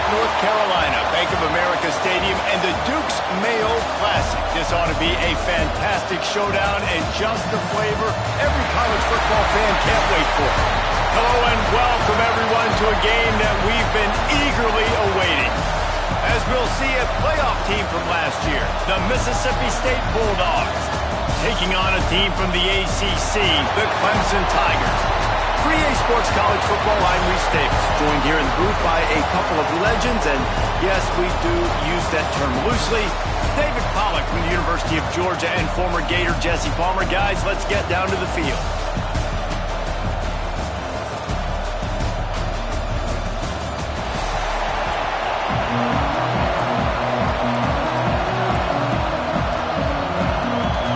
North Carolina, Bank of America Stadium, and the Duke's Mayo Classic. This ought to be a fantastic showdown and just the flavor every college football fan can't wait for. Hello and welcome everyone to a game that we've been eagerly awaiting. As we'll see, a playoff team from last year, the Mississippi State Bulldogs, taking on a team from the ACC, the Clemson Tigers. For EA Sports College Football, I'm Reese Davis, joined here in the booth by a couple of legends, and yes, we do use that term loosely. David Pollack from the University of Georgia and former Gator Jesse Palmer. Guys, let's get down to the field.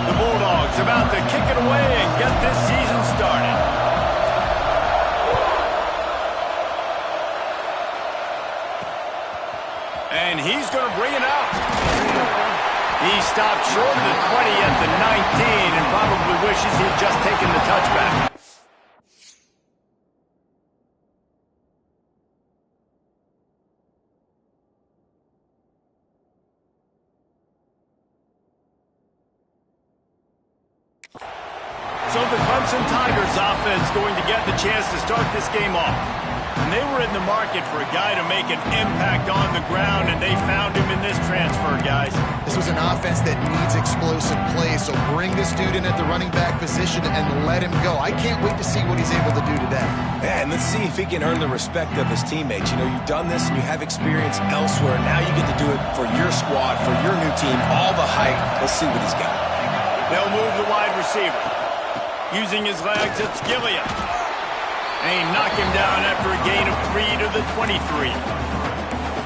The Bulldogs about to kick it away and get this season started. And he's going to bring it out. He stopped short of the 20 at the 19 and probably wishes he'd just taken the touchback. So the Clemson Tigers offense going to get the chance to start this game off. And they were in the market for a guy to make an impact on the ground, and they found him in this transfer, guys. This was an offense that needs explosive play, so bring this dude in at the running back position and let him go. I can't wait to see what he's able to do today. Yeah, and let's see if he can earn the respect of his teammates. You know, you've done this and you have experience elsewhere. Now you get to do it for your squad, for your new team, all the hype. Let's see what he's got. They'll move the wide receiver. Using his legs, it's Gilliam. And he knocked him down after a gain of 3 to the 23.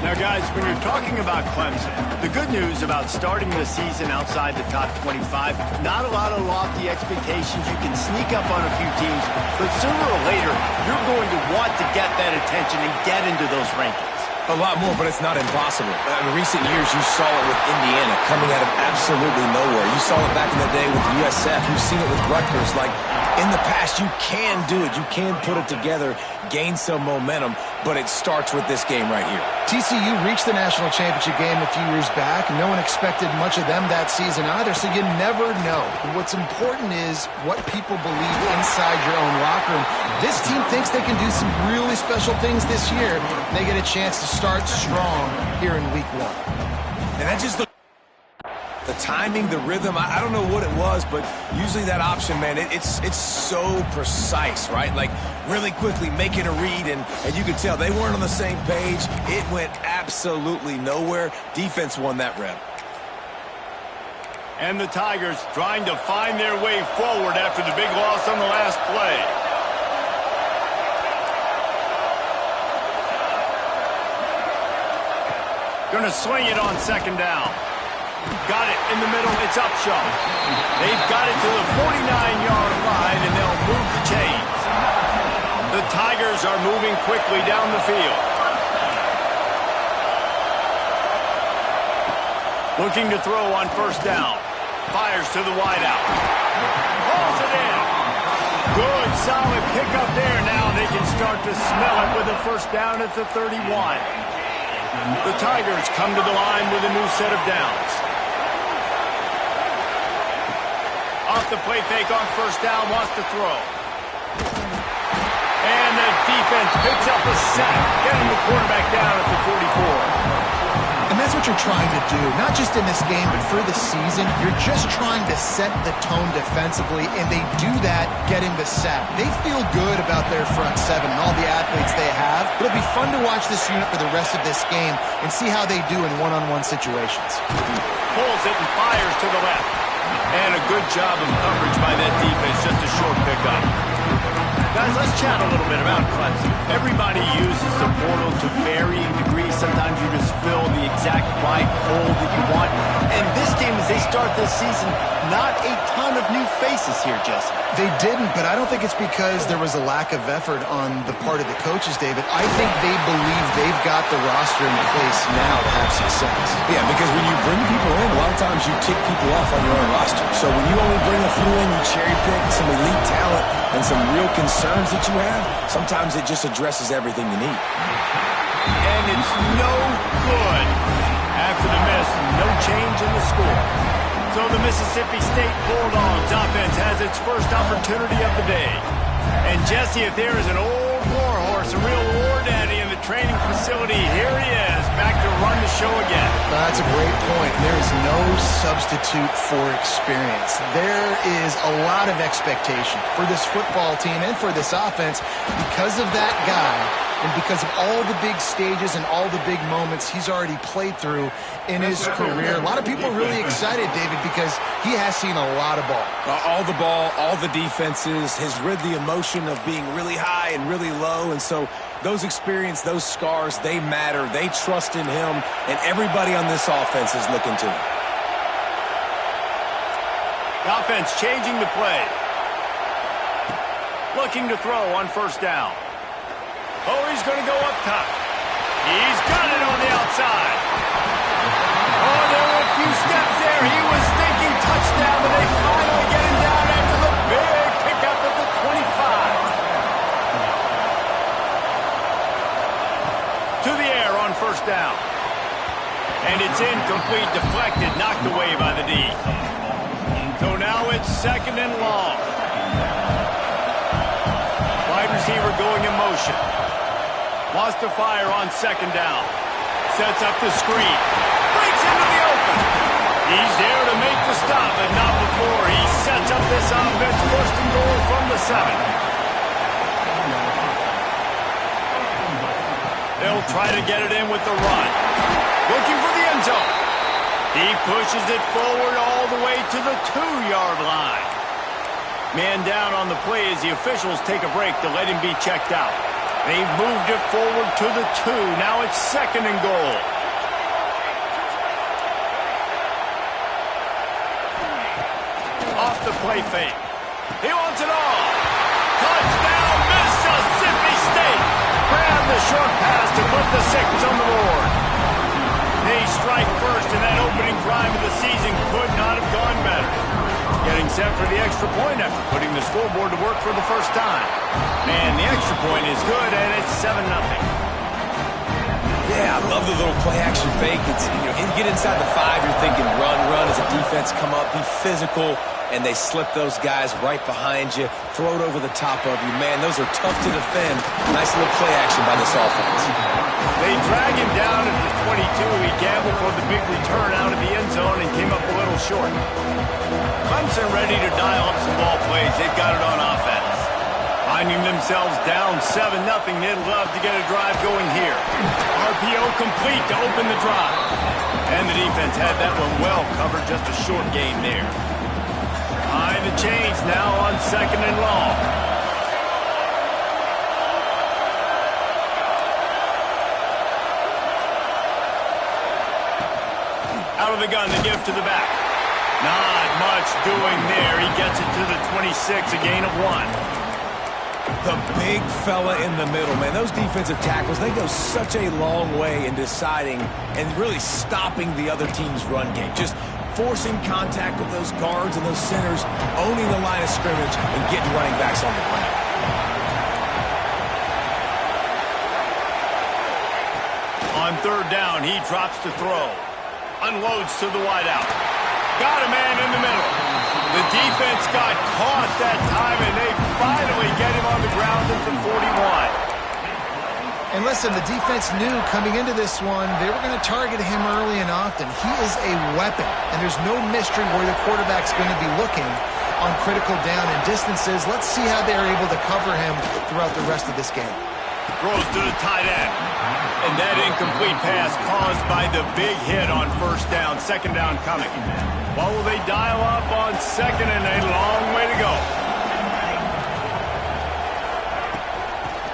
Now, guys, when you're talking about Clemson, the good news about starting the season outside the top 25, not a lot of lofty expectations. You can sneak up on a few teams, but sooner or later, you're going to want to get that attention and get into those rankings. A lot more, but it's not impossible. In recent years, you saw it with Indiana coming out of absolutely nowhere. You saw it back in the day with USF. You've seen it with Rutgers. Like, in the past, you can do it. You can put it together, gain some momentum, but it starts with this game right here. TCU reached the national championship game a few years back. No one expected much of them that season either, so you never know. What's important is what people believe inside your own locker room. This team thinks they can do some really special things this year. They get a chance to start strong here in week 1. And that's just the timing, the rhythm, I don't know what it was, but usually that option, man, it's so precise, right? Like, really quickly making a read, and you could tell they weren't on the same page. It went absolutely nowhere. Defense won that rep. And the Tigers trying to find their way forward after the big loss on the last play. Going to swing it on second down. Got it in the middle. It's Upshaw. They've got it to the 49-yard line, and they'll move the chains. The Tigers are moving quickly down the field. Looking to throw on first down. Fires to the wideout. Hauls it in. Good, solid pickup there. Now they can start to smell it with a first down at the 31. The Tigers come to the line with a new set of downs. Off the play fake on first down, wants to throw. And the defense picks up a sack, getting the quarterback down at the 44. And that's what you're trying to do, not just in this game, but for the season. You're just trying to set the tone defensively, and they do that getting the sack. They feel good about their front seven and all the athletes they have. It'll be fun to watch this unit for the rest of this game and see how they do in one-on-one situations. Pulls it and fires to the left. And a good job of coverage by that defense, just a short pickup. Guys, let's chat a little bit about Clemson. Everybody uses the portal to varying degrees. Sometimes you just fill the exact right hole that you want. And this team, as they start this season, not a ton of new faces here, Jesse. They didn't, but I don't think it's because there was a lack of effort on the part of the coaches, David. I think they believe they've got the roster in place now to have success. Yeah, because when you bring people in, a lot of times you tick people off on your own roster. So when you only bring a few in, you cherry pick some elite talent and some real concerns that you have, sometimes it just addresses everything you need. And it's no score. So the Mississippi State Bulldogs offense has its first opportunity of the day. And Jesse, if there is an old war horse, a real war daddy in the training facility, here he is, back to run the show again. That's a great point. There is no substitute for experience. There is a lot of expectation for this football team and for this offense because of that guy and because of all the big stages and all the big moments he's already played through in his career. A lot of people are really excited, David, because he has seen a lot of ball. All the ball, all the defenses, has rid the emotion of being really high and really low, and so those experience, those scars, they matter. They trust in him, and everybody on this offense is looking to him. The offense changing the play. Looking to throw on first down. Oh, he's going to go up top. He's got it on the outside. Oh, there were a few steps there. He was thinking touchdown, but they finally get him down after the big pickup at the 25. To the air on first down. And it's incomplete, deflected, knocked away by the D. So now it's second and long. Wide receiver going in motion. Wants to fire on second down. Sets up the screen. Breaks into the open. He's there to make the stop, but not before he sets up this offense. First and goal from the 7. They'll try to get it in with the run. Looking for the end zone. He pushes it forward all the way to the 2-yard line. Man down on the play as the officials take a break to let him be checked out. They've moved it forward to the 2. Now it's second and goal. Off the play fake. He wants it all. Touchdown, Mississippi State. Grab the short pass to put the 6 on the board. They strike first, and that opening drive of the season could not have gone better. Getting set for the extra point after putting the scoreboard to work for the first time. And the extra point is good, and it's 7-0. Yeah, I love the little play-action fake. It's, you get inside the 5, you're thinking run as a defense come up, be physical, and they slip those guys right behind you, throw it over the top of you. Man, those are tough to defend. Nice little play-action by this offense. They drag him down at the 22. He gambled for the big return out of the end zone and came up a little short. Clemson ready to dial up some ball plays. They've got it on offense. Finding themselves down 7-0, they'd love to get a drive going here. RPO complete to open the drive. And the defense had that one well covered, just a short gain there. Behind the chains now on second and long. Out of the gun, the give to the back. Not much doing there. He gets it to the 26, a gain of 1. The big fella in the middle, man. Those defensive tackles, they go such a long way in deciding and really stopping the other team's run game. Just forcing contact with those guards and those centers, owning the line of scrimmage, and getting running backs on the ground. On third down, he drops to throw. Unloads to the wideout. Got a man in the middle. The defense got caught that time, and they finally get him on the ground at the 41. And listen, the defense knew coming into this one, they were going to target him early and often. He is a weapon, and there's no mystery where the quarterback's going to be looking on critical down and distances. Let's see how they're able to cover him throughout the rest of this game. Throws to the tight end. And that incomplete pass caused by the big hit on first down. Second down coming. What will they dial up on second, and a long way to go?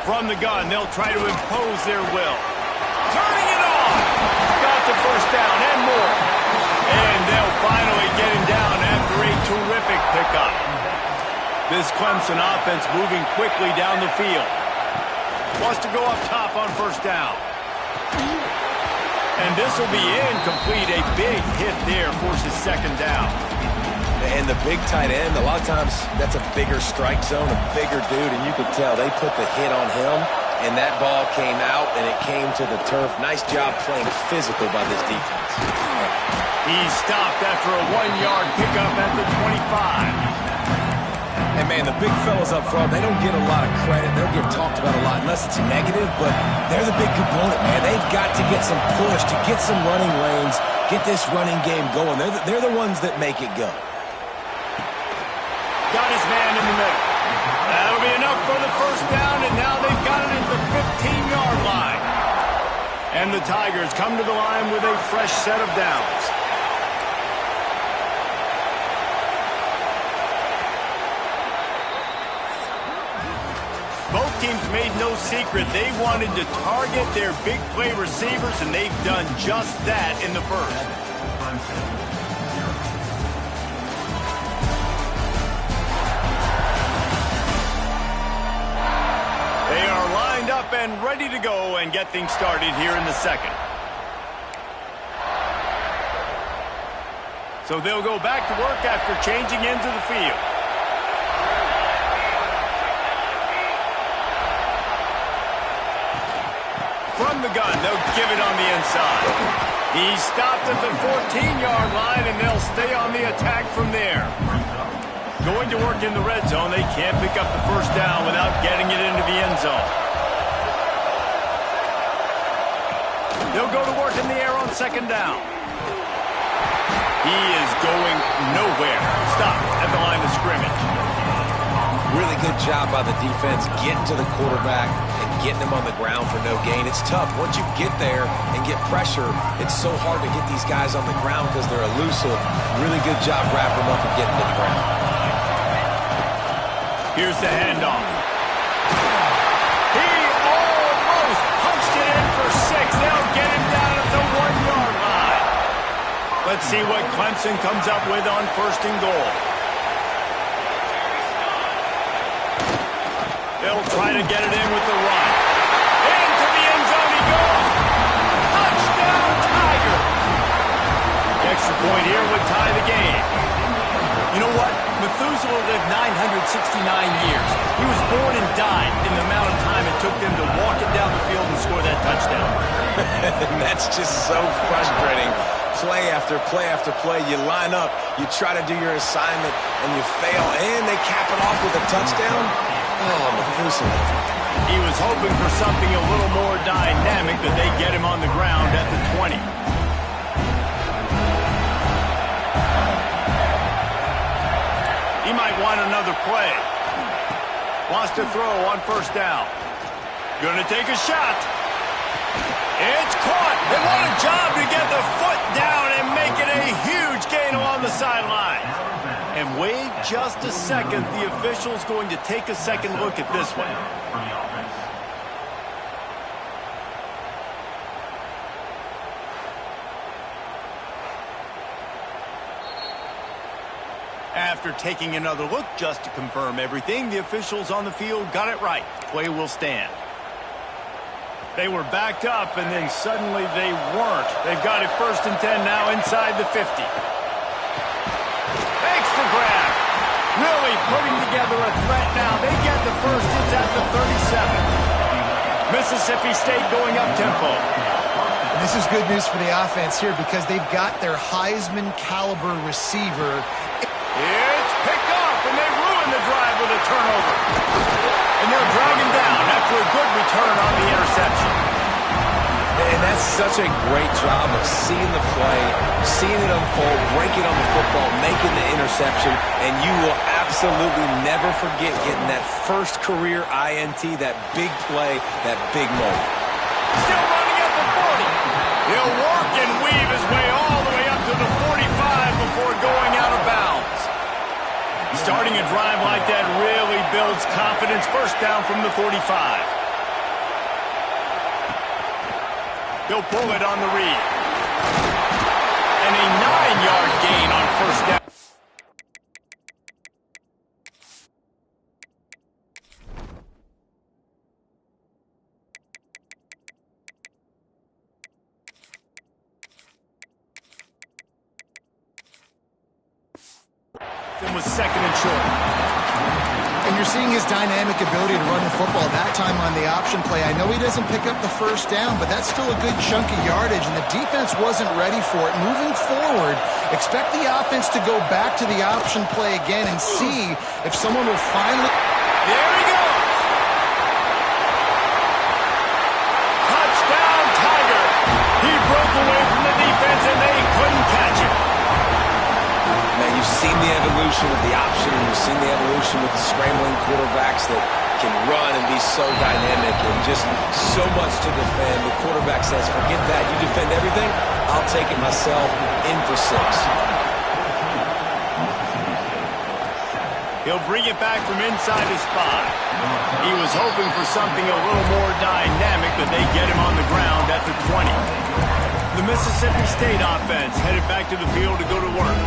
From the gun, they'll try to impose their will. Turning it on. Got the first down and more. And they'll finally get him down after a terrific pickup. This Clemson offense moving quickly down the field. Wants to go up top on first down. And this will be incomplete. A big hit there forces second down. And the big tight end, a lot of times that's a bigger strike zone, a bigger dude, and you could tell they put the hit on him, and that ball came out, and it came to the turf. Nice job playing physical by this defense. He's stopped after a 1-yard pickup at the 25. And, man, the big fellas up front, they don't get a lot of credit. They don't get talked about a lot unless it's negative, but they're the big component, man. They've got to get some push, to get some running lanes, get this running game going. They're the ones that make it go. Got his man in the middle. That'll be enough for the first down, and now they've got it at the 15-yard line. And the Tigers come to the line with a fresh set of downs. Both teams made no secret they wanted to target their big play receivers, and they've done just that in the first. They are lined up and ready to go and get things started here in the second. So they'll go back to work after changing into the field. From the gun, they'll give it on the inside. He's stopped at the 14-yard line, and they'll stay on the attack from there. Going to work in the red zone, they can't pick up the first down without getting it into the end zone. They'll go to work in the air on second down. He is going nowhere. Stop at the line of scrimmage. Really good job by the defense getting to the quarterback and getting him on the ground for no gain. It's tough. Once you get there and get pressure, it's so hard to get these guys on the ground because they're elusive. Really good job wrapping them up and getting to the ground. Here's the handoff. He almost punched it in for 6. They'll get him down at the 1-yard line. Let's see what Clemson comes up with on first and goal. They'll try to get it in with the run. Into the end zone he goes. Touchdown, Tiger. The extra point here would tie the game. You know what? Methuselah lived 969 years. He was born and died in the amount of time it took them to walk it down the field and score that touchdown. That's just so frustrating. Play after play after play. You line up, you try to do your assignment, and you fail, and they cap it off with a touchdown. Oh, Methuselah. He was hoping for something a little more dynamic, but they get him on the ground at the 20. He might want another play. Wants to throw on first down. Gonna take a shot. It's caught. And what a job to get the foot down and make it a huge gain along the sideline. And wait just a second. The official's going to take a second look at this one. After taking another look just to confirm everything, the officials on the field got it right. Play will stand. They were backed up, and then suddenly they weren't. They've got it first and 10 now inside the 50. Makes the grab. Really putting together a threat now. They get the first. It's at the 37. Mississippi State going up-tempo. This is good news for the offense here because they've got their Heisman-caliber receiver. It's picked off, and they ruin the drive with a turnover. And they'll drag him down after a good return on the interception. And that's such a great job of seeing the play, seeing it unfold, breaking on the football, making the interception, and you will absolutely never forget getting that first career INT, that big play, that big moment. Still running at the 40. He'll work and weave his way all the way up to the 45 before going out of bounds. Starting a drive like that really builds confidence. First down from the 45. He'll pull it on the read. And a 9-yard gain on first down. It was second and short. And you're seeing his dynamic ability to run the football that time on the option play. I know he doesn't pick up the first down, but that's still a good chunk of yardage, and the defense wasn't ready for it. Moving forward, expect the offense to go back to the option play again and see if someone will finally... There he goes! Touchdown, Tiger! He broke away from the defense, and they couldn't catch him. Man, you've seen the evolution of the option. You've seen the evolution with the scrambling quarterbacks that can run and be so dynamic and just so much to defend. The quarterback says, forget that. You defend everything, I'll take it myself. In for 6. He'll bring it back from inside his 5. He was hoping for something a little more dynamic, but they get him on the ground at the 20. The Mississippi State offense headed back to the field to go to work.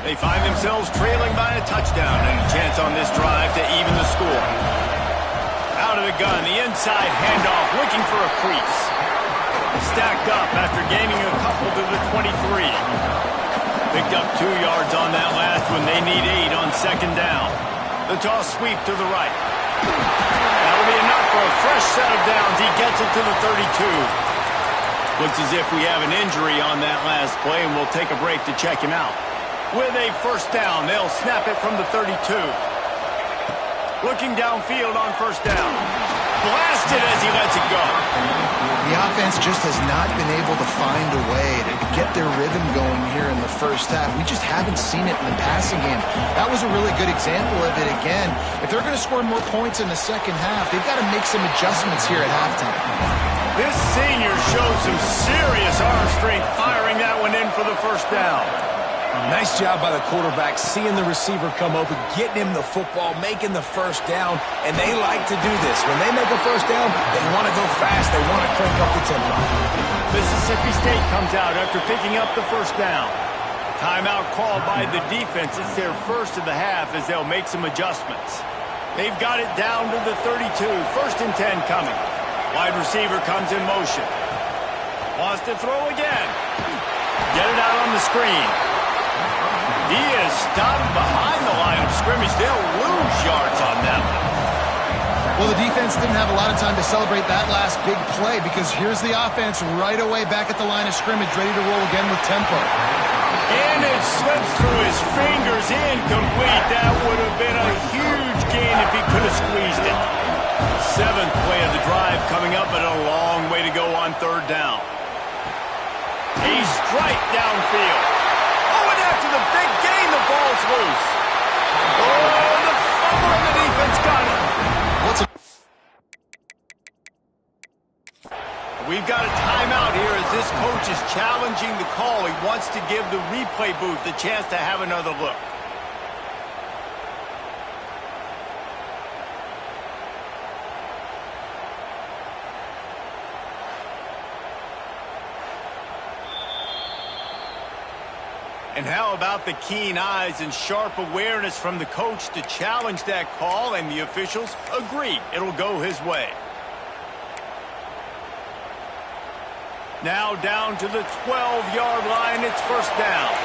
They find themselves trailing by a touchdown and a chance on this drive to even the score. Out of the gun, the inside handoff, looking for a crease. Stacked up after gaining a couple to the 23. Picked up 2 yards on that last one. They need 8 on second down. The toss sweep to the right. That'll be enough for a fresh set of downs. He gets it to the 32. Looks as if we have an injury on that last play, and we'll take a break to check him out. With a first down, they'll snap it from the 32. Looking downfield on first down. Blasted as he lets it go. The offense just has not been able to find a way to get their rhythm going here in the first half. We just haven't seen it in the passing game. That was a really good example of it again. If they're going to score more points in the second half, they've got to make some adjustments here at halftime. This senior shows some serious arm strength firing that one in for the first down. Nice job by the quarterback, seeing the receiver come open, getting him the football, making the first down, and they like to do this. When they make a first down, they want to go fast, they want to crank up the tempo. Mississippi State comes out after picking up the first down. Timeout called by the defense. It's their first of the half as they'll make some adjustments. They've got it down to the 32. First and 10 coming. Wide receiver comes in motion. Wants to throw again. Get it out on the screen. He is stopped behind the line of scrimmage. They'll lose yards on that one. Well, the defense didn't have a lot of time to celebrate that last big play because here's the offense right away back at the line of scrimmage, ready to roll again with tempo. And it slips through his fingers, incomplete. That would have been a huge gain if he could have squeezed it. 7th play of the drive coming up, but a long way to go on third down. A strike downfield. Oh, and after the big gain, the ball's loose. Oh, the fumble, and the defense got it. We've got a timeout here as this coach is challenging the call. He wants to give the replay booth the chance to have another look. And how about the keen eyes and sharp awareness from the coach to challenge that call, and the officials agree it'll go his way. Now down to the 12-yard line, it's first down.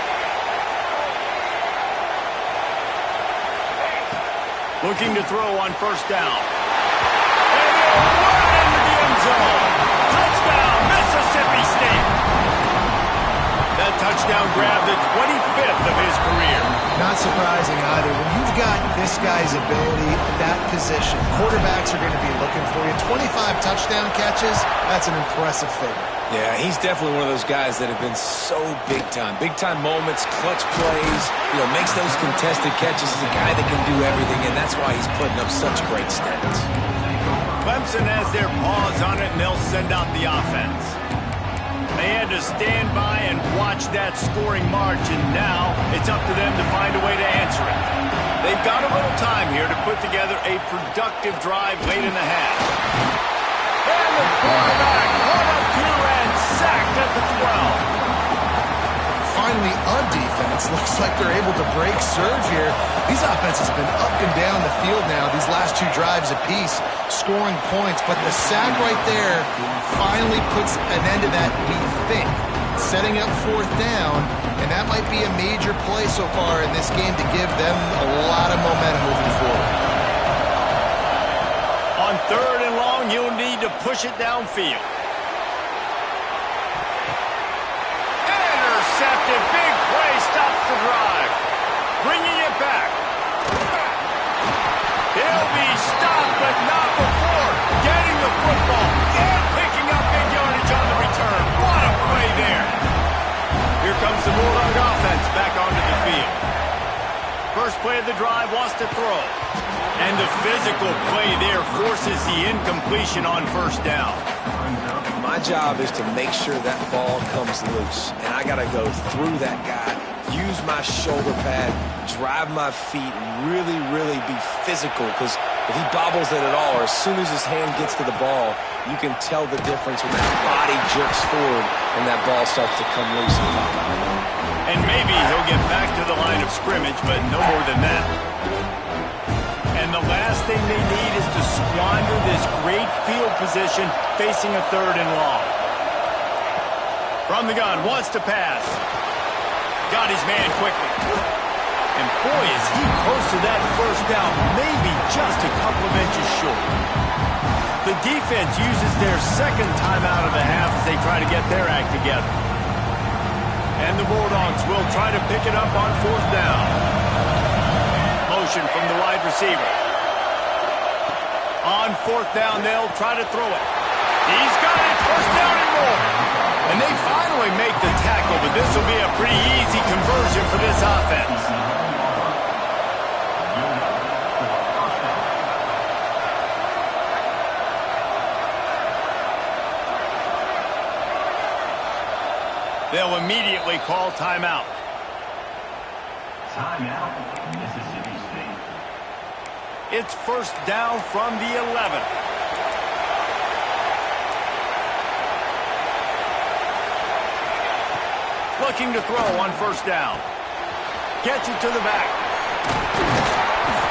Looking to throw on first down. And he'll run into the end zone. Touchdown, Mississippi State. That touchdown grabbed the 25th of his career. Not surprising either. When you've got this guy's ability at that position, quarterbacks are going to be looking for you. 25 touchdown catches, that's an impressive figure. Yeah, he's definitely one of those guys that have been so big time. Big time moments, clutch plays, makes those contested catches. He's a guy that can do everything, and that's why he's putting up such great stats. Clemson has their paws on it, and they'll send out the offense. They had to stand by and watch that scoring march, and now it's up to them to find a way to answer it. They've got a little time here to put together a productive drive late in the half. And the quarterback caught up to and sacked at the 12. Finally, a defense looks like they're able to break serve here. These offenses have been up and down the field now, these last 2 drives apiece, scoring points. But the sack right there finally puts an end to that, we think. Setting up fourth down, and that might be a major play so far in this game to give them a lot of momentum moving forward. 3rd and long, you'll need to push it downfield. Intercepted. Big play stops the drive. Bringing it back. He'll be stopped, but not before getting the football and picking up big yardage on the return. What a play there. Here comes the Bulldog offense back onto the field. First play of the drive, wants to throw. And the physical play there forces the incompletion on 1st down. My job is to make sure that ball comes loose. And I got to go through that guy, use my shoulder pad, drive my feet, and really, really be physical. Because if he bobbles it at all, or as soon as his hand gets to the ball, you can tell the difference when that body jerks forward and that ball starts to come loose and pop out. And maybe he'll get back to the line of scrimmage, but no more than that. And the last thing they need is to squander this great field position facing a 3rd and long. From the gun, wants to pass. Got his man quickly. And boy, is he close to that 1st down, maybe just a couple of inches short. The defense uses their 2nd timeout of the half as they try to get their act together. And the Bulldogs will try to pick it up on 4th down. Motion from the wide receiver. On 4th down, they'll try to throw it. He's got it, 1st down and more. And they finally make the tackle, but this will be a pretty easy conversion for this offense. They'll immediately call timeout. Timeout, Mississippi State. It's 1st down from the 11. Looking to throw on 1st down. Gets it to the back.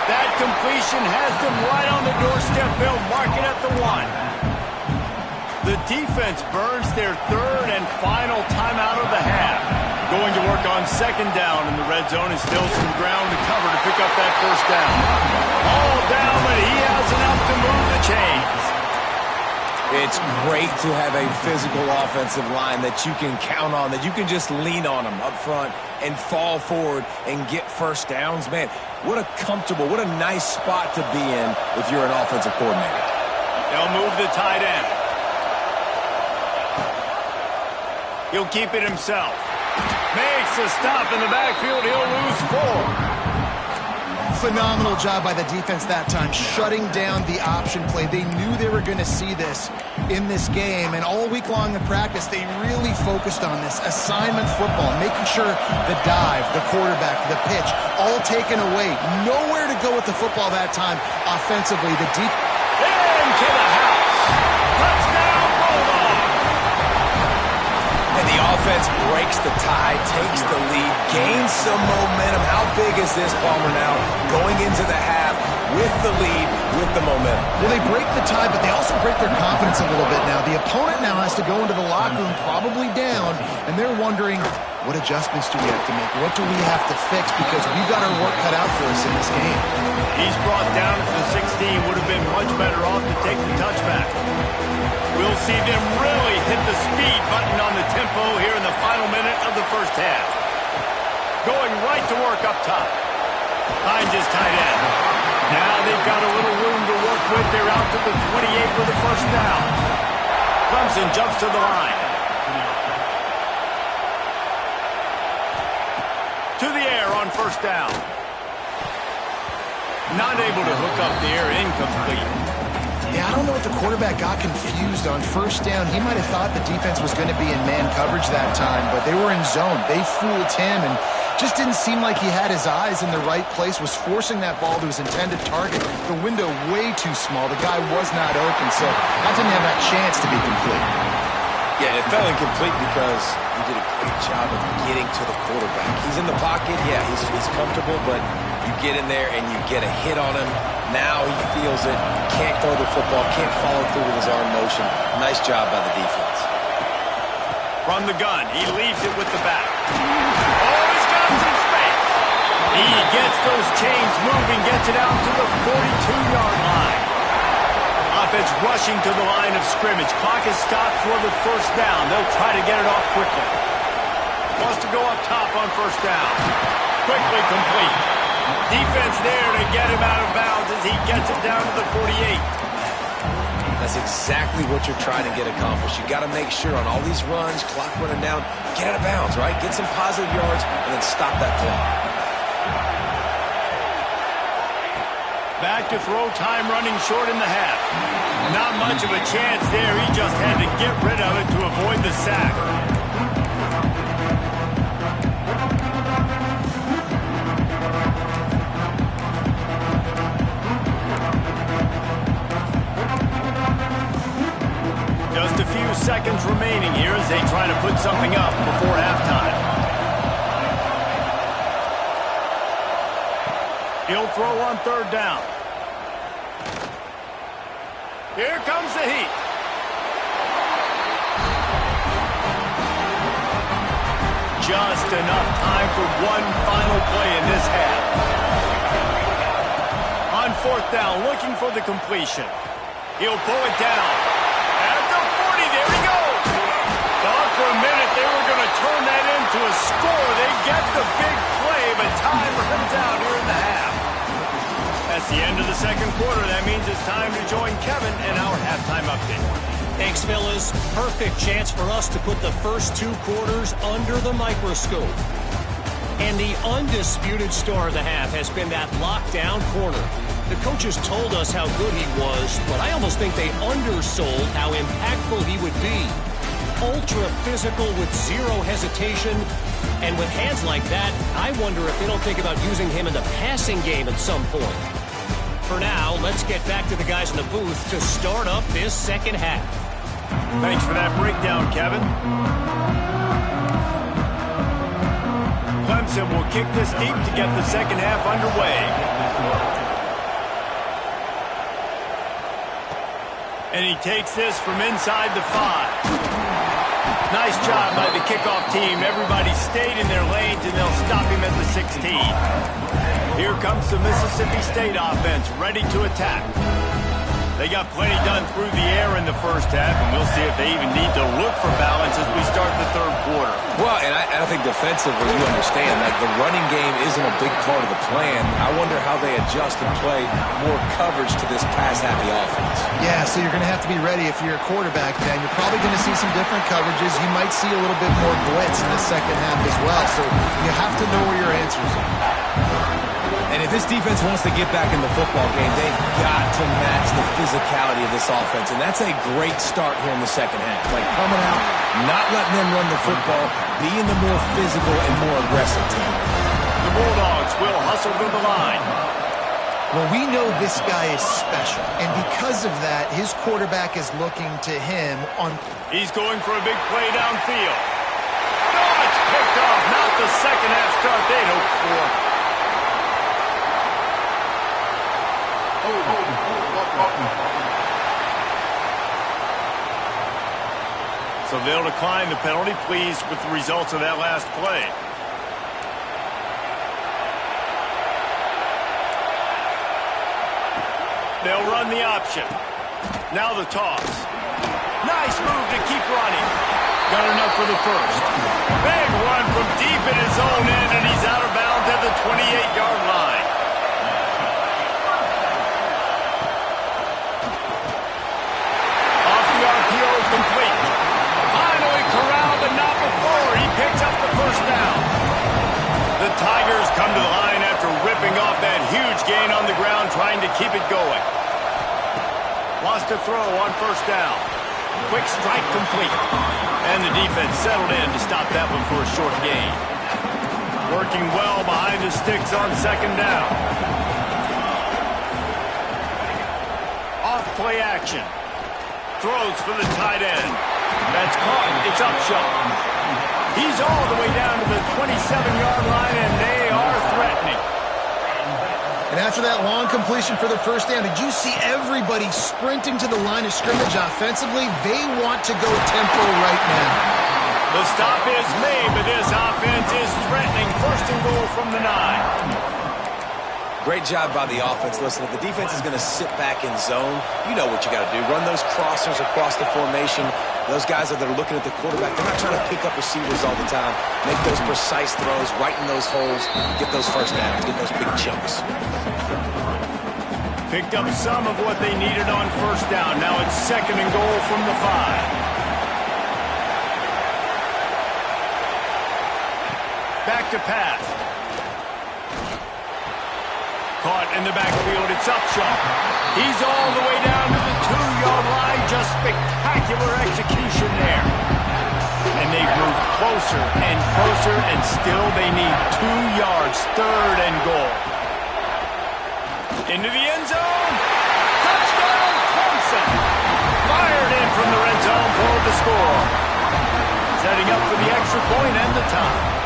That completion has them right on the doorstep. They'll mark it at the 1. The defense burns their 3rd and final timeout of the half. Going to work on 2nd down, and the red zone is still some ground to cover to pick up that 1st down. All down, but he has enough to move the chains. It's great to have a physical offensive line that you can count on, that you can just lean on them up front and fall forward and get 1st downs. Man, what a comfortable, what a nice spot to be in if you're an offensive coordinator. They'll move the tight end. He'll keep it himself. Makes a stop in the backfield. He'll lose 4. Phenomenal job by the defense that time, shutting down the option play. They knew they were going to see this in this game, and all week long in practice, they really focused on this assignment football, making sure the dive, the quarterback, the pitch, all taken away. Nowhere to go with the football that time offensively. The deep into the house. Touchdown, Bulldogs. And the offense breaks the tie, takes the lead, gains some momentum. How big is this, Palmer, now going into the half with the lead, with the momentum? Well, they break the tie, but they also break their confidence a little bit now. The opponent now has to go into the locker room probably down, and they're wondering, what adjustments do we have to make? What do we have to fix? Because we've got our work cut out for us in this game. He's brought down at the 16. Would have been much better off to take the touchback. We'll see them really hit the speed button on the tempo here in the final minute of the 1st half. Going right to work up top. Finds his tight end. Now they've got a little room to work with. They're out to the 28 for the 1st down. Clemson jumps to the line. To the air on 1st down. Not able to hook up the air, incomplete. Yeah, I don't know if the quarterback got confused on 1st down. He might have thought the defense was going to be in man coverage that time, but they were in zone. They fooled him and just didn't seem like he had his eyes in the right place, was forcing that ball to his intended target. The window way too small. The guy was not open, so that didn't have that chance to be complete. Yeah, it fell incomplete because he did a great job of getting to the quarterback. He's in the pocket, yeah, he's comfortable, but you get in there and you get a hit on him. Now he feels it, can't throw the football, can't follow through with his arm motion. Nice job by the defense. From the gun, he leaves it with the back. Oh, he's got some space. He gets those chains moving, gets it out to the 42-yard line. A offense rushing to the line of scrimmage. Clock is stopped for the first down. They'll try to get it off quickly. Wants to go up top on first down. Quickly complete. Defense there to get him out of bounds as he gets it down to the 48. That's exactly what you're trying to get accomplished. You got to make sure on all these runs, clock running down, get out of bounds, right? Get some positive yards and then stop that clock. Back to throw, time running short in the half. Not much of a chance there. He just had to get rid of it to avoid the sack. Just a few seconds remaining here as they try to put something up before halftime. He'll throw on third down. Here comes the heat. Just enough time for one final play in this half. On fourth down, looking for the completion. He'll pull it down. At the 40, there he goes. Thought for a minute they were going to turn that into a score. They get the big play, but time runs out here in the half. That's the end of the second quarter. That means it's time to join Kevin in our halftime update. Thanks, fellas. Perfect chance for us to put the first two quarters under the microscope. And the undisputed star of the half has been that lockdown corner. The coaches told us how good he was, but I almost think they undersold how impactful he would be. Ultra physical with zero hesitation. And with hands like that, I wonder if they don't think about using him in the passing game at some point. For now, let's get back to the guys in the booth to start up this second half. Thanks for that breakdown, Kevin. Clemson will kick this deep to get the second half underway. And he takes this from inside the 5. Nice job by the kickoff team. Everybody stayed in their lanes, and they'll stop him at the 16. Here comes the Mississippi State offense, ready to attack. They got plenty done through the air in the first half, and we'll see if they even need to look for balance as we start the third quarter. Well, and I think defensively, you understand, like the running game isn't a big part of the plan. I wonder how they adjust and play more coverage to this pass-happy offense. Yeah, so you're going to have to be ready if you're a quarterback, man. You're probably going to see some different coverages. You might see a little bit more blitz in the second half as well, so you have to know where your answers are. And if this defense wants to get back in the football game, they've got to match the physicality of this offense. And that's a great start here in the second half. Like coming out, not letting them run the football, being the more physical and more aggressive team. The Bulldogs will hustle to the line. Well, we know this guy is special. And because of that, his quarterback is looking to him on... He's going for a big play downfield. Oh, it's picked off. Not the second half start they'd hoped for. So they'll decline the penalty, pleased with the results of that last play. They'll run the option. Now the toss. Nice move to keep running. Got enough for the first. Big run from deep in his own end, and he's out of bounds at the 28-yard line. Off the RPO, complete. Finally corralled, but not before. He picks up the first down. The Tigers come to the line after ripping off that huge gain on the ground, trying to keep it going. Lost a throw on first down. Quick strike complete. And the defense settled in to stop that one for a short gain. Working well behind the sticks on second down. Off play action. Throws for the tight end. That's caught. It's Upshaw. He's all the way down to the 27-yard line, and they are threatening. And after that long completion for the first down, did you see everybody sprinting to the line of scrimmage offensively? They want to go tempo right now. The stop is made, but this offense is threatening. First and goal from the 9. Great job by the offense. Listen, if the defense is going to sit back in zone, you know what you got to do. Run those crossers across the formation. Those guys that are looking at the quarterback, they're not trying to pick up receivers all the time. Make those precise throws, right in those holes, get those first downs, get those big chunks. Picked up some of what they needed on first down. Now it's 2nd and goal from the 5. Back to pass. Caught in the backfield. It's Upshaw. He's all the way down to the 2-yard line. Just spectacular execution there. And they've moved closer and closer, and still they need 2 yards. 3rd and goal. Into the end zone. Touchdown, Clemson. Fired in from the red zone for the score. Setting up for the extra point and the tie.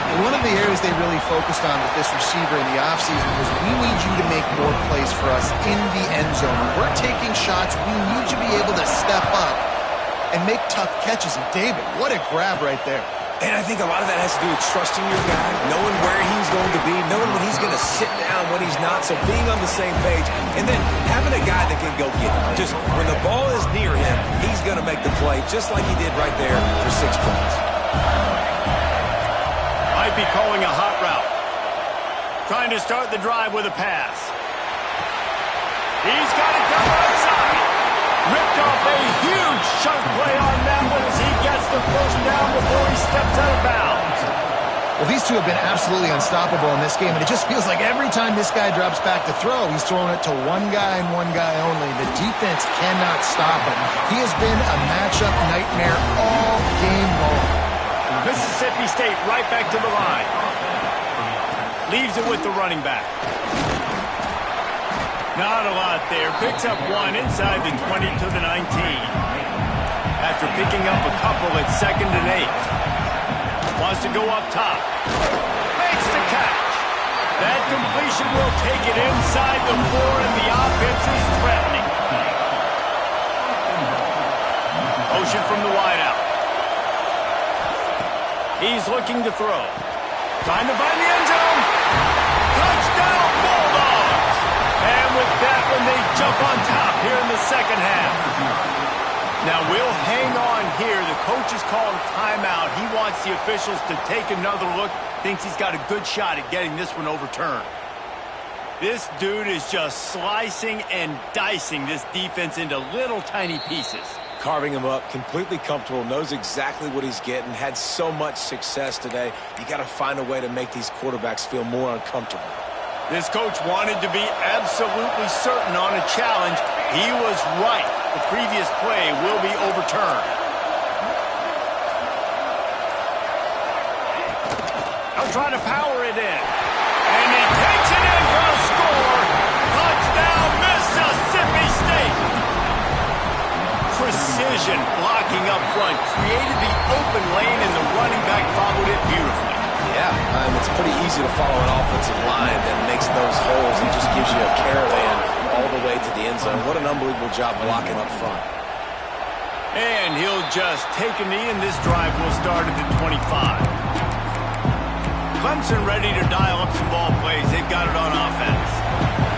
And one of the areas they really focused on with this receiver in the offseason was we need you to make more plays for us in the end zone. When we're taking shots, we need you to be able to step up and make tough catches. And David, what a grab right there. And I think a lot of that has to do with trusting your guy, knowing where he's going to be, knowing when he's going to sit down, when he's not, so being on the same page, and then having a guy that can go get him. Just when the ball is near him, he's going to make the play, just like he did right there for 6 points. Might be calling a hot route. Trying to start the drive with a pass. He's got it down outside. Ripped off a huge chunk play on that one as he gets the first down before he steps out of bounds. Well, these two have been absolutely unstoppable in this game, and it just feels like every time this guy drops back to throw, he's throwing it to one guy and one guy only. The defense cannot stop him. He has been a matchup nightmare all game long. Mississippi State right back to the line. Leaves it with the running back. Not a lot there. Picks up 1 inside the 20 to the 19. After picking up a couple at 2nd and 8. Wants to go up top. Makes the catch. That completion will take it inside the 4, and the offense is threatening. Motion from the wideout. He's looking to throw. Trying to find the end zone. Touchdown, Bulldogs! And with that one, they jump on top here in the 2nd half. Now, we'll hang on here. The coach has called a timeout. He wants the officials to take another look. Thinks he's got a good shot at getting this one overturned. This dude is just slicing and dicing this defense into little tiny pieces. Carving him up, completely comfortable, knows exactly what he's getting, had so much success today. You got to find a way to make these quarterbacks feel more uncomfortable. This coach wanted to be absolutely certain on a challenge. He was right. The previous play will be overturned. I'll try to power it in. And he takes it in for a score. Touchdown, Mississippi State. Precision blocking up front created the open lane, and the running back followed it beautifully. Yeah, it's pretty easy to follow an offensive line that makes those holes and just gives you a caravan all the way to the end zone. What an unbelievable job blocking up front. And he'll just take a knee, and this drive will start at the 25. Clemson ready to dial up some ball plays. They've got it on offense.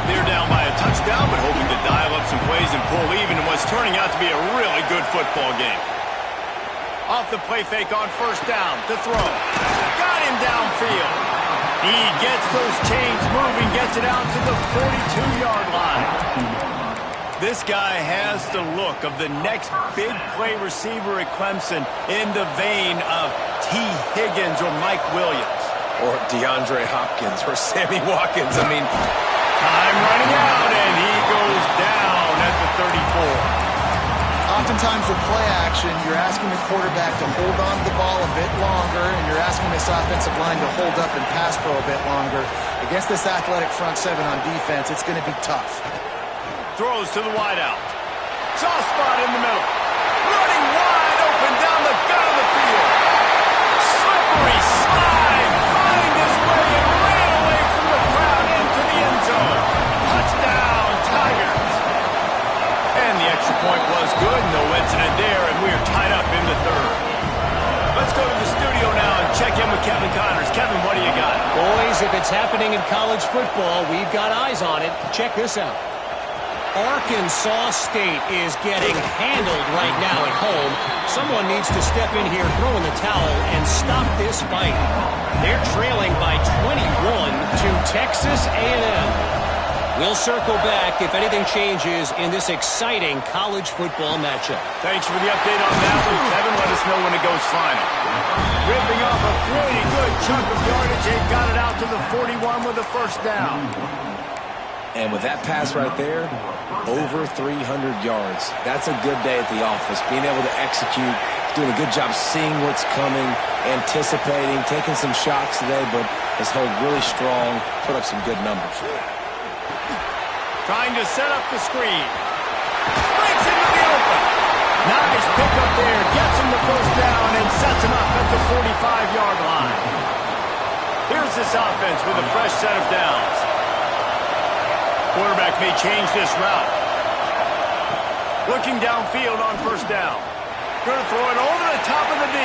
They're down by a touchdown, but hoping to dial up some plays and pull even in what's turning out to be a really good football game. Off the play fake on first down to throw. Got him downfield. He gets those chains moving, gets it out to the 42-yard line. This guy has the look of the next big play receiver at Clemson in the vein of T. Higgins or Mike Williams. Or DeAndre Hopkins or Sammy Watkins. I mean, time running out, and he goes down at the 34. Oftentimes with play action, you're asking the quarterback to hold on to the ball a bit longer, and you're asking this offensive line to hold up and pass pro a bit longer. Against this athletic front seven on defense, it's going to be tough. Throws to the wideout. Soft spot in the middle. Running wide open down the gut of the field. Slippery slide. Find his way and ran away from the crowd into the end zone. Touchdown, Tigers. And the extra point was good. No incident there, and we are tied up in the 3rd. Let's go to the studio now and check in with Kevin Connors. Kevin, what do you got? Boys, if it's happening in college football, we've got eyes on it. Check this out. Arkansas State is getting handled right now at home. Someone needs to step in here, throw in the towel, and stop this fight. They're trailing by 21 to Texas A&M. We'll circle back if anything changes in this exciting college football matchup. Thanks for the update on that one, Kevin. Let us know when it goes final. Ripping off a pretty good chunk of yardage. They got it out to the 41 with a first down. And with that pass right there, over 300 yards. That's a good day at the office. Being able to execute, doing a good job seeing what's coming, anticipating, taking some shots today, but has held really strong, put up some good numbers. Trying to set up the screen. Breaks into the open. Nice pickup there. Gets him the first down and sets him up at the 45-yard line. Here's this offense with a fresh set of downs. Quarterback may change this route. Looking downfield on first down. Going to throw it over the top of the D.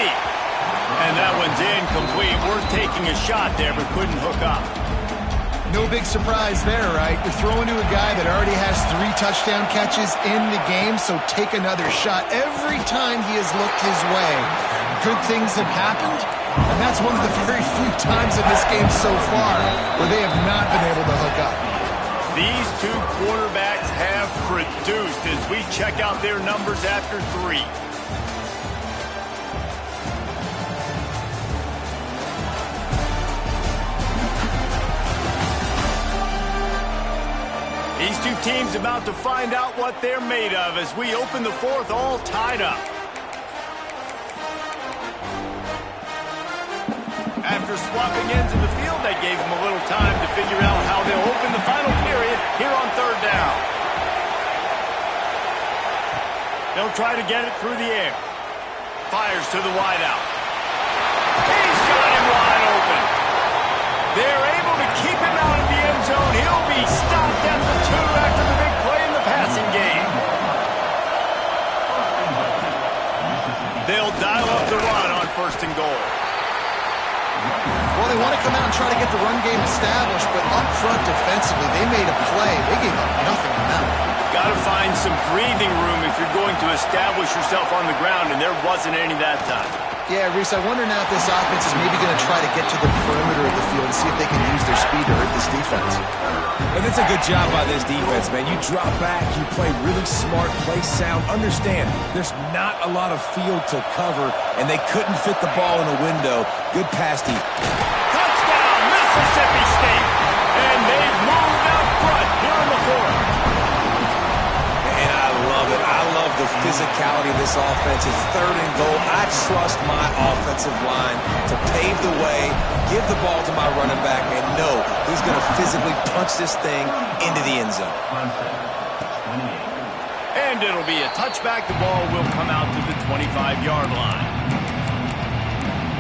And that one's incomplete. Worth taking a shot there, but couldn't hook up. No big surprise there, right? You're throwing to a guy that already has 3 touchdown catches in the game, so take another shot. Every time he has looked his way, good things have happened, and that's one of the very few times in this game so far where they have not been able to hook up. These two quarterbacks have produced as we check out their numbers after 3. These two teams about to find out what they're made of as we open the 4th all tied up. After swapping ends in the field, that gave them a little time to figure out how they'll open the final period here on 3rd down. They'll try to get it through the air. Fires to the wideout. He's got him wide open. They're able to keep him out of the end zone. He'll be stopped at the 2 after the big play in the passing game. They'll dial up the run on 1st and goal. Well, they want to come out and try to get the run game established, but up front defensively, they made a play. They gave up nothing on that one. Got to find some breathing room if you're going to establish yourself on the ground, and there wasn't any that time. Yeah, Reese, I wonder now if this offense is maybe going to try to get to the perimeter of the field and see if they can use their speed to hurt this defense. And it's a good job by this defense, man. You drop back, you play really smart, play sound. Understand, there's not a lot of field to cover, and they couldn't fit the ball in a window. Good pass defense. Touchdown, Mississippi State. And they've moved out front here in the 4th. And I love it. I love the physicality of this offense. It's 3rd and goal. I trust my offensive line to pave the way, give the ball to my running back, and know he's going to physically punch this thing into the end zone. And it'll be a touchback. The ball will come out to the 25-yard line.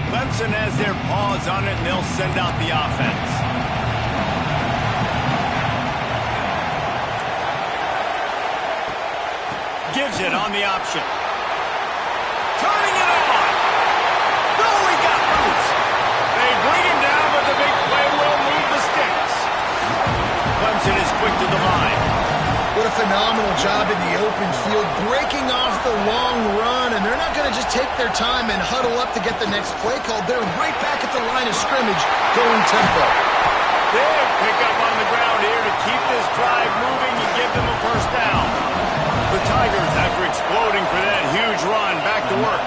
Clemson has their paws on it, and they'll send out the offense. Gives it on the option. Turning it on. No, he got loose. They bring him down, but the big play will move the sticks. Clemson is quick to the line. What a phenomenal job in the open field, breaking off the long run, and they're not going to just take their time and huddle up to get the next play called. They're right back at the line of scrimmage, going tempo. They'll pick up on the ground here to keep this drive moving and give them a first down. The Tigers, after exploding for that huge run, back to work.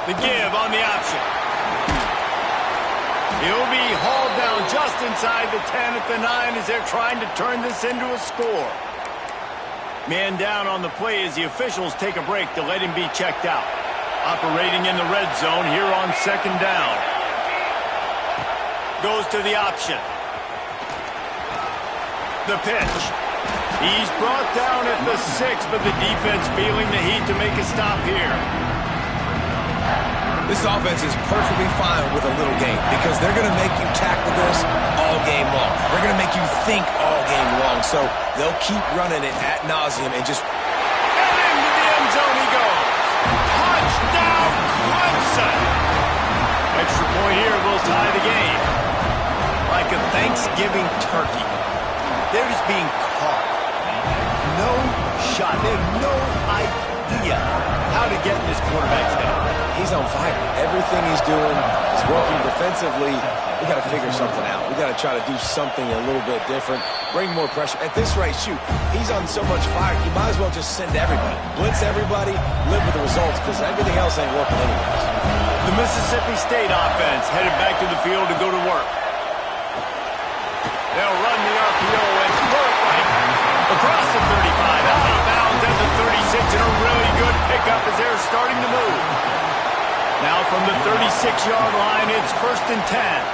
The give on the option. He'll be hauled down just inside the 10 at the 9 as they're trying to turn this into a score. Man down on the play as the officials take a break to let him be checked out. Operating in the red zone here on 2nd down. Goes to the option. The pitch. He's brought down at the 6, but the defense feeling the heat to make a stop here. This offense is perfectly fine with a little game because they're going to make you tackle this all game long. They're going to make you think all game long, so they'll keep running it ad nauseum and just... And into the end zone he goes. Touchdown, Clemson! tie the game. Like a Thanksgiving turkey. They're just being caught. No shot. They have no idea how to get in this quarterback's head. He's on fire. Everything he's doing is working defensively. We got to figure something out. We got to try to do something a little bit different. Bring more pressure. At this rate, shoot, he's on so much fire, you might as well just send everybody. Blitz everybody, live with the results, because everything else ain't working anyways. The Mississippi State offense headed back to the field to go to work. They'll run the RPO and throw it right across the 35, out of bounds at the 36, and a really good pickup as they're starting to move. Now from the 36-yard line, it's 1st and 10.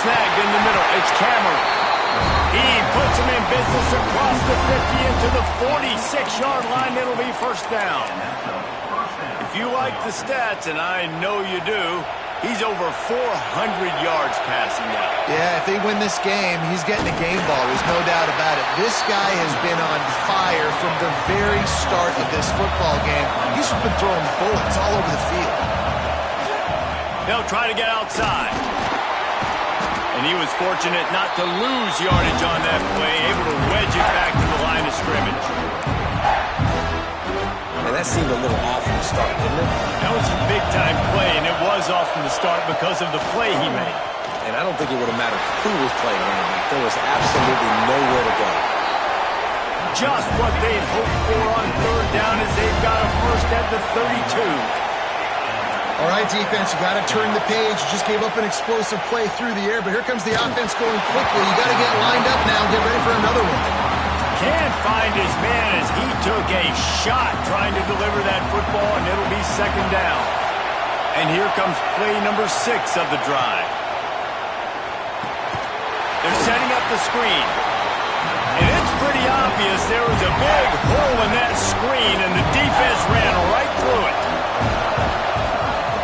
Snagged in the middle, it's Cameron. He puts him in business across the 50 into the 46-yard line. It'll be 1st down. If you like the stats, and I know you do, he's over 400 yards passing now. Yeah, if they win this game, he's getting a game ball. There's no doubt about it. This guy has been on fire from the very start of this football game. He's been throwing bullets all over the field. They'll try to get outside. And he was fortunate not to lose yardage on that play, able to wedge it back to the line of scrimmage. And that seemed a little off from the start, didn't it? That was a big-time play, and it was off from the start because of the play he made. And I don't think it would have mattered who was playing running back. There was absolutely nowhere to go. Just what they'd hoped for on 3rd down as they've got a first at the 32. All right, defense, you got to turn the page. You just gave up an explosive play through the air, but here comes the offense going quickly. You got to get lined up now and get ready for another one. Can't find his man as he took a shot trying to deliver that football, and it'll be 2nd down. And here comes play number 6 of the drive. They're setting up the screen. And it's pretty obvious there was a big hole in that screen, and the defense ran right through it.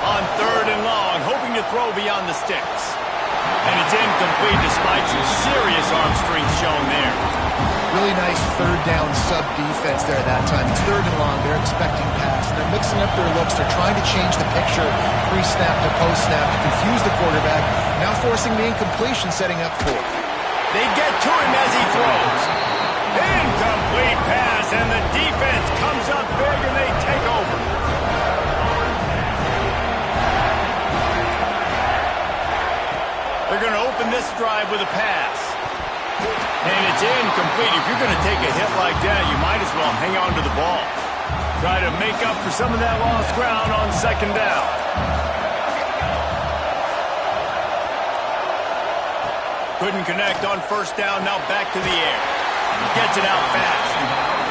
On 3rd and long, hoping to throw beyond the sticks. And it's incomplete despite some serious arm strength shown there. Really nice 3rd down sub-defense there that time. It's 3rd and long. They're expecting pass. And they're mixing up their looks. They're trying to change the picture pre-snap to post-snap to confuse the quarterback. Now forcing the incompletion, setting up 4th. They get to him as he throws. Incomplete pass, and the defense comes up big, and they take over. They're going to open this drive with a pass. And it's incomplete. If you're going to take a hit like that, you might as well hang on to the ball. Try to make up for some of that lost ground on 2nd down. Couldn't connect on 1st down, now back to the air. Gets it out fast.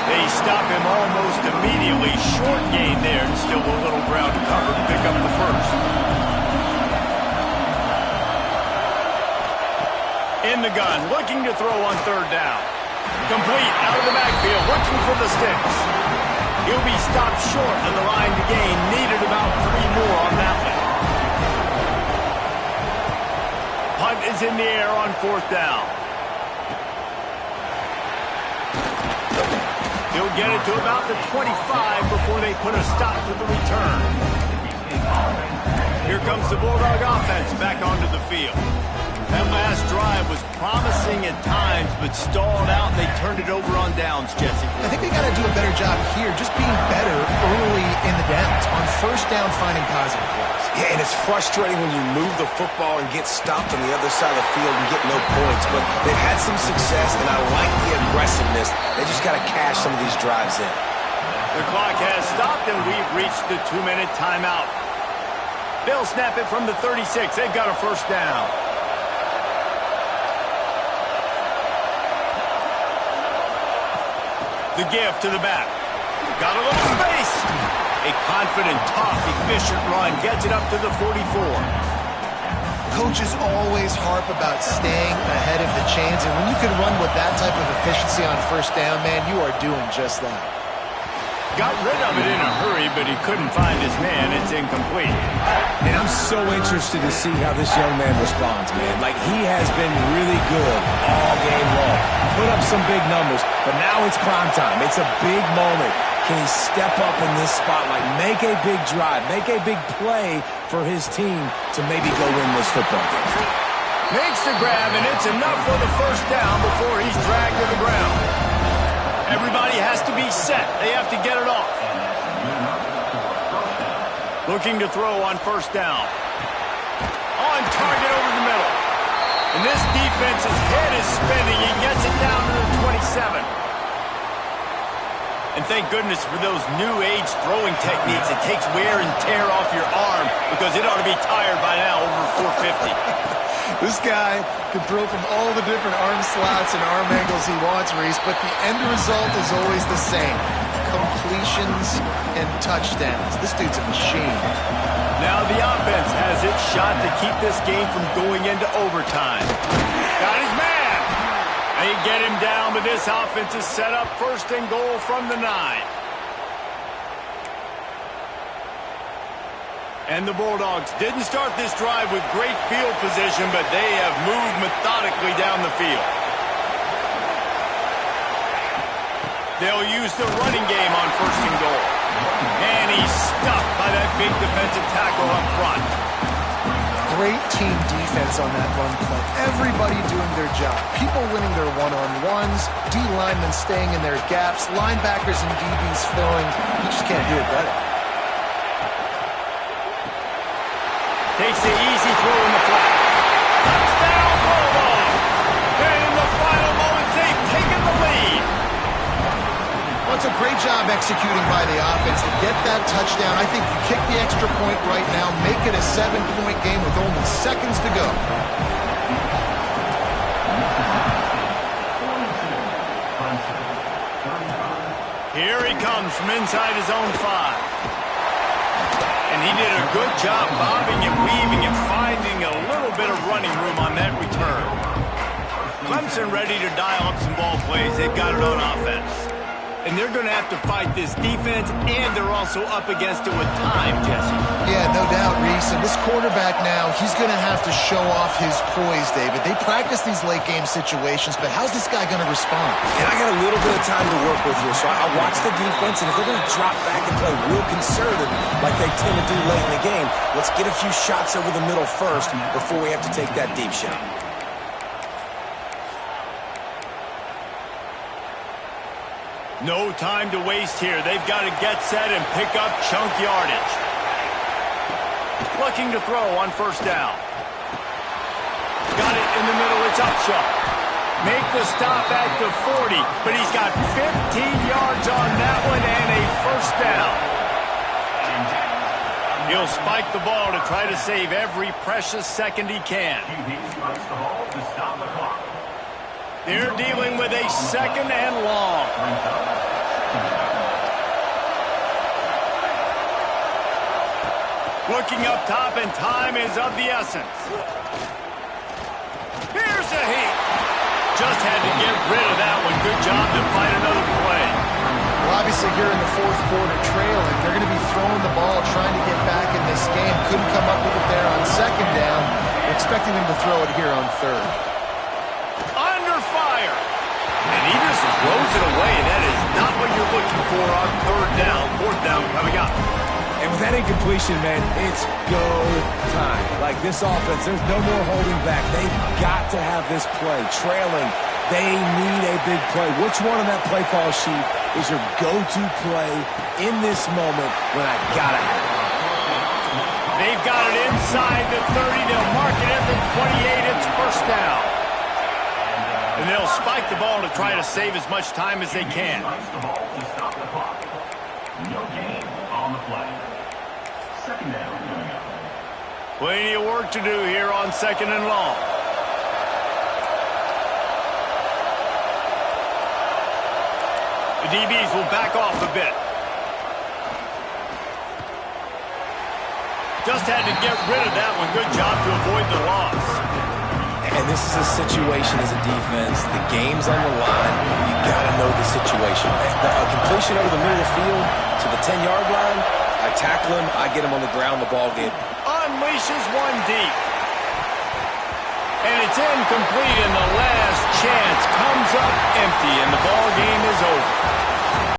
They stop him almost immediately. Short gain there, and still a little ground to cover to pick up the 1st. In the gun, looking to throw on 3rd down. Complete, out of the backfield, looking for the sticks. He'll be stopped short of the line to gain. Needed about 3 more on that one. Punt is in the air on 4th down. He'll get it to about the 25 before they put a stop to the return. Here comes the Bulldog offense back onto the field. That last drive was promising at times, but stalled out. They turned it over on downs, Jesse. I think they got to do a better job here, just being better early in the downs. On 1st down, finding positive plays. Yeah, and it's frustrating when you move the football and get stopped on the other side of the field and get no points. But they've had some success, and I like the aggressiveness. They just got to cash some of these drives in. The clock has stopped, and we've reached the 2-minute timeout. They'll snap it from the 36. They've got a 1st down. The give to the back. Got a little space. A confident, tough, efficient run gets it up to the 44. Coaches always harp about staying ahead of the chains, and when you can run with that type of efficiency on 1st down, man, you are doing just that. Got rid of it in a hurry, but he couldn't find his man. It's incomplete. And I'm so interested to see how this young man responds, man. Like, he has been really good all game long. Put up some big numbers, but now it's prime time. It's a big moment. can he step up in this spotlight, make a big drive, make a big play for his team to maybe go win this football game. Makes the grab, and it's enough for the first down before he's dragged to the ground. Everybody has to be set. They have to get it off. Looking to throw on first down. On target over the middle. And this defense's head is spinning. He gets it down to the 27. And thank goodness for those new age throwing techniques. It takes wear and tear off your arm because it ought to be tired by now over 450. This guy can throw from all the different arm slots and arm angles he wants, Reese, but the end result is always the same. Completions and touchdowns. This dude's a machine. Now the offense has its shot to keep this game from going into overtime. Got his man. They get him down, but this offense is set up first and goal from the 9. And the Bulldogs didn't start this drive with great field position, but they have moved methodically down the field. They'll use the running game on first and goal. And he's stuffed by that big defensive tackle up front. Great team defense on that run play. Everybody doing their job. People winning their one-on-ones, D linemen staying in their gaps, linebackers and DBs filling. You just can't do it better. Takes the easy throw in the flat. Touchdown, Bulldogs! And in the final moments, they've taken the lead. Well, it's a great job executing by the offense to get that touchdown. I think you kick the extra point right now, make it a 7-point game with only seconds to go. Here he comes from inside his own 5. And he did a good job bobbing and weaving and finding a little bit of running room on that return. Clemson ready to dial up some ball plays. They've got it on offense. And they're going to have to fight this defense, and they're also up against it with time, Jesse. Yeah, no doubt, Reese. And this quarterback now, he's going to have to show off his poise, David. They practice these late-game situations, but how's this guy going to respond? And I got a little bit of time to work with here, so I watch the defense, and if they're going to drop back and play real conservative like they tend to do late in the game, let's get a few shots over the middle first before we have to take that deep shot. No time to waste here. They've got to get set and pick up chunk yardage. Looking to throw on first down. Got it in the middle. It's Upshaw. Make the stop at the 40, but he's got 15 yards on that one and a first down. He'll spike the ball to try to save every precious second he can. They're dealing with a second and long. Looking up top, and time is of the essence. Here's a heat. Just had to get rid of that one. Good job to find another play. Well, obviously here in the fourth quarter trailing, they're going to be throwing the ball, trying to get back in this game. Couldn't come up with it there on second down. We're expecting them to throw it here on third. Under fire. And he just throws it away. That is not what you're looking for on third down. Fourth down coming up. And with that incompletion, man, it's go time. Like this offense, there's no more holding back. They've got to have this play. Trailing, they need a big play. Which one on that play call sheet is your go-to play in this moment when I gotta have it? They've got it inside the 30. They'll mark it at the 28. It's first down. And they'll spike the ball to try to save as much time as they can. No gain on the play. Second down. Plenty of work to do here on second and long. The DBs will back off a bit. Just had to get rid of that one. Good job to avoid the loss. And this is a situation as a defense. The game's on the line. You got to know the situation. A completion over the middle of the field to the 10-yard line, I tackle him, I get him on the ground, the ball game. Unleashes one deep. And it's incomplete, and the last chance comes up empty, and the ball game is over.